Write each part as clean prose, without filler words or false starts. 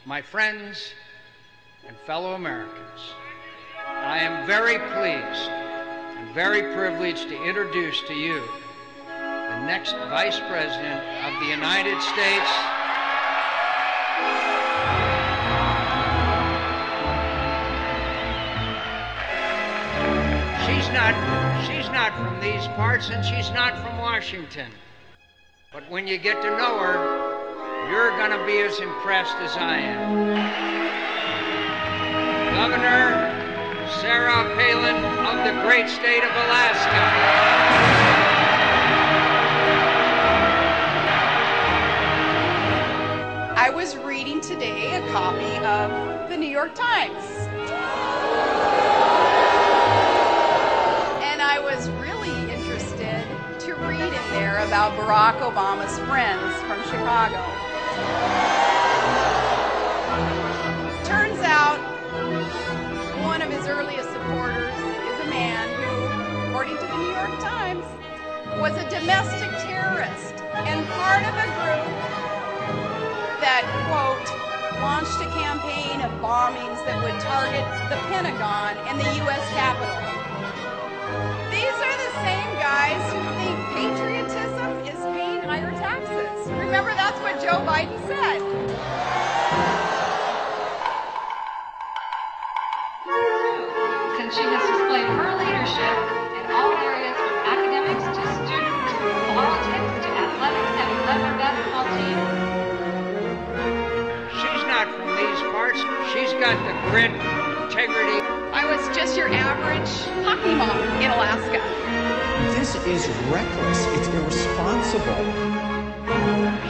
my friends and fellow Americans, I am very pleased and very privileged to introduce to you the next Vice President of the United States. She's not from these parts, and she's not from Washington. But when you get to know her, you're going to be as impressed as I am. Governor Sarah Palin of the great state of Alaska. I was reading today a copy of the New York Times. And I was really interested to read in there about Barack Obama's friends from Chicago. Turns out one of his earliest supporters is a man who, according to the New York Times, was a domestic terrorist and part of a group that, quote, launched a campaign of bombings that would target the Pentagon and the U.S. Capitol. These are the same guys who think patriotism is paying higher taxes. Remember, that's what Joe Biden said. Since she has displayed her leadership in all areas from academics to students, politics to athletics, having led her basketball team. She's not from these parts. She's got the grit, integrity. I was just your average hockey mom in Alaska. This is reckless. It's irresponsible.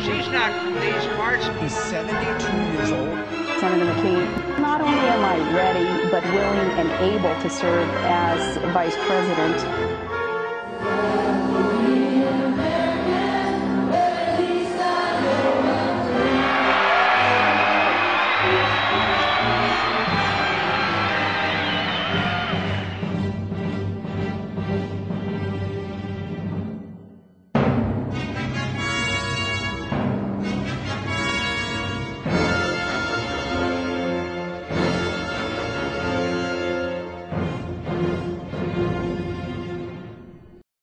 She's not from these parts. He's 72 years old. Senator McCain, not only am I ready, but willing and able to serve as Vice President